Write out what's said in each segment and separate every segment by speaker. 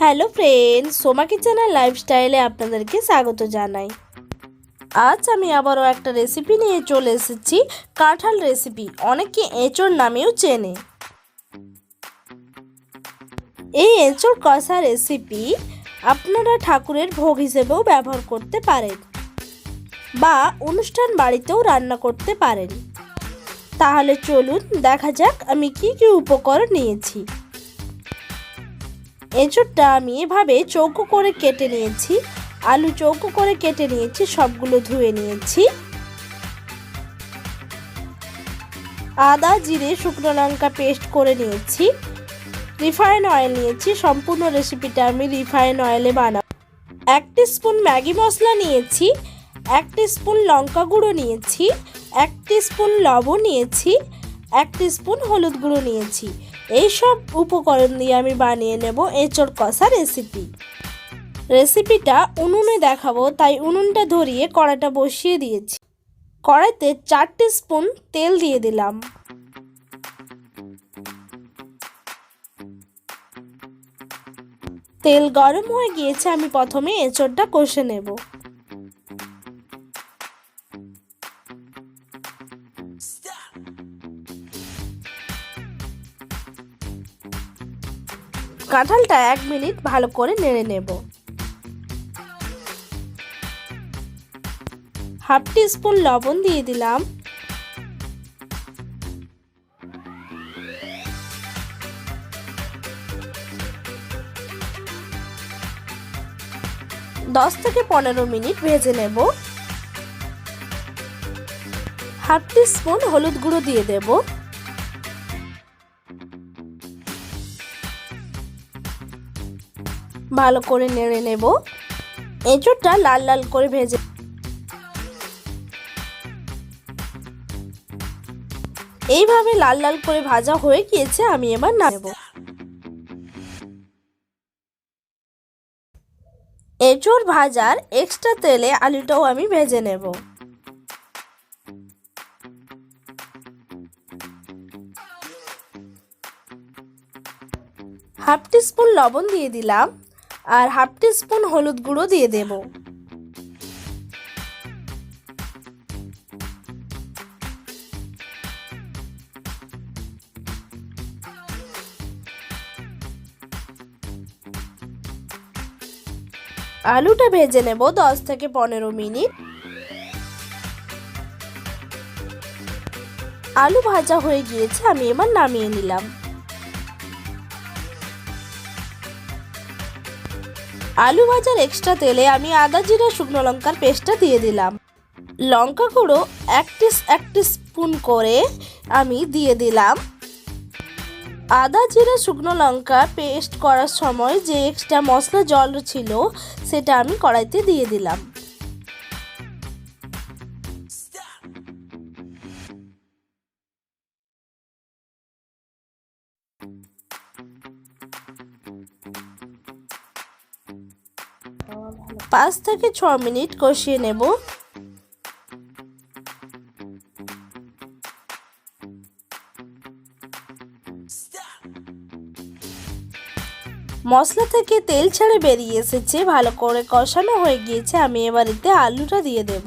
Speaker 1: Hello friends, Soma কিচেনের লাইফস্টাইলে আপনাদেরকে স্বাগত জানাই। আজ আমি আবারও একটা রেসিপি নিয়ে চলে এসেছি, কাঁঠাল রেসিপি। অনেকে এঁচোড় নামেও চেনে। এই এঁচোড় কষা রেসিপি আপনারা ঠাকুরের ভোগ হিসেবেও ব্যবহার করতে পারেন বা অনুষ্ঠান বাড়িতেও রান্না করতে পারেন। তাহলে চলুন দেখা যাক আমি কি কি উপকরণ নিয়েছি। এঁচোড়টা আমি এভাবে চৌকো করে কেটে নিয়েছি, আলু চৌকো করে কেটে নিয়েছি, সবগুলো ধুয়ে নিয়েছি। আদা জিরে শুকনো লঙ্কা পেস্ট করে নিয়েছি। রিফাইন অয়েল নিয়েছি, সম্পূর্ণ রেসিপিটা আমি রিফাইন অয়েলে বানাবো। 1 টিস্পুন ম্যাগি মশলা নিয়েছি, 1 টিস্পুন লঙ্কা গুঁড়ো নিয়েছি, 1 টিস্পুন লবণ নিয়েছি, 1 টিস্পুন হলুদ গুঁড়ো নিয়েছি। এই সব উপকরণ দিয়ে আমি বানিয়ে নেব এঁচোড় কষা রেসিপিটা উনুনে দেখাবো, তাই উনুনটা ধরিয়ে কড়াইটা বসিয়ে দিয়েছি। কড়াইতে 4 টিস্পুন তেল দিয়ে দিলাম। তেল গরম হয়ে গিয়েছে, আমি প্রথমে এঁচোড়টা কষে নেব। কাঁঠালটা 1 মিনিট ভালো করে নেড়ে নেব। 1/2 টিস্পুন লবণ দিয়ে দিলাম। দশ থেকে 15 মিনিট ভেজে নেব। 1/2 টিস্পুন হলুদ গুঁড়ো দিয়ে দেব। ভালো করে নেড়ে নেব। এঁচোড়টা লাল লাল করে ভেজে এইভাবে লাল লাল করে ভাজা হয়ে গিয়েছে, আমি এবার নামাবো। এঁচোড় ভাজার এক্সট্রা তেলে আলুটাও আমি ভেজে নেব। হাফ টিস্পুন লবণ দিয়ে দিলাম আর 1/2 টিস্পুন হলুদ গুঁড়ো দিয়ে দেব। আলুটা ভেজে নেব 10 থেকে 15 মিনিট। আলু ভাজা হয়ে গিয়েছে, আমি এবার নামিয়ে নিলাম। আলু ভাজার এক্সট্রা তেলে আমি আদা জিরা শুকনো লঙ্কার পেস্টটা দিয়ে দিলাম। লঙ্কা গুঁড়ো 1 টিস্পুন করে আমি দিয়ে দিলাম। আদা জিরা শুকনো লঙ্কা পেস্ট করার সময় যে এক্সট্রা মশলা জল ছিল সেটা আমি কড়াইতে দিয়ে দিলাম। পাঁচ থেকে 6 মিনিট কষিয়ে নেব। মশলা থেকে তেল ছেড়ে বেরিয়ে এসেছে, ভালো করে কষানো হয়ে গিয়েছে, আমি এবার এতে আলুটা দিয়ে দেব।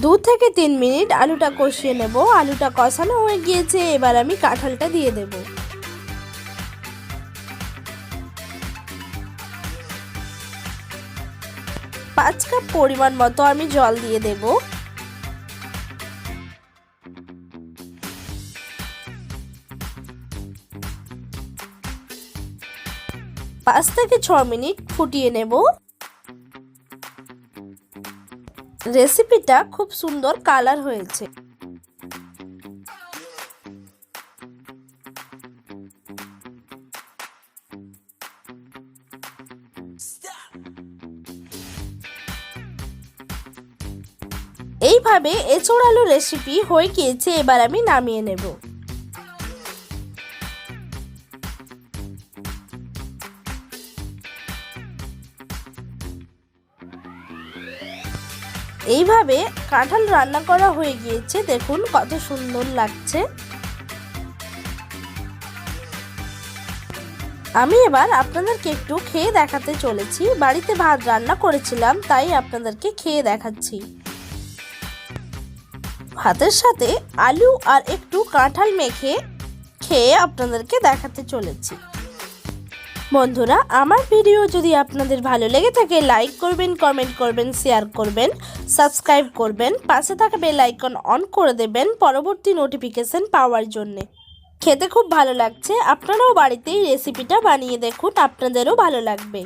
Speaker 1: দু থেকে 3 মিনিট আলুটা কষিয়ে নেব। আলুটা কষানো হয়ে গিয়েছে, এবার আমি কাঁঠালটা দিয়ে দেব। পাঁচ কাপ পরিমাণ মতো আমি জল দিয়ে দেব। পাঁচ থেকে 6 মিনিট ফুটিয়ে নেব। রেসিপিটা খুব সুন্দর কালার হয়েছে। এইভাবে এঁচোড় আলু রেসিপি হয়ে গিয়েছে, এবার আমি নামিয়ে নেব। এইভাবে কাঁঠাল রান্না করা হয়ে গিয়েছে, দেখুন কত সুন্দর লাগছে। আমি এবার আপনাদেরকে একটু খেয়ে দেখাতে চলেছি। বাড়িতে ভাত রান্না করেছিলাম, তাই আপনাদেরকে খেয়ে দেখাচ্ছি। ভাতের সাথে আলু আর একটু কাঁঠাল মেখে খেয়ে আপনাদেরকে দেখাতে চলেছি। বন্ধুরা, আমার ভিডিও যদি আপনাদের ভালো লেগে থাকে লাইক করবেন, কমেন্ট করবেন, শেয়ার করবেন, সাবস্ক্রাইব করবেন, পাশে থাকা বেল আইকন অন করে দেবেন পরবর্তী নোটিফিকেশন পাওয়ার জন্যে। খেতে খুব ভালো লাগছে, আপনারাও বাড়িতে এই রেসিপিটা বানিয়ে দেখুন, আপনাদেরও ভালো লাগবে।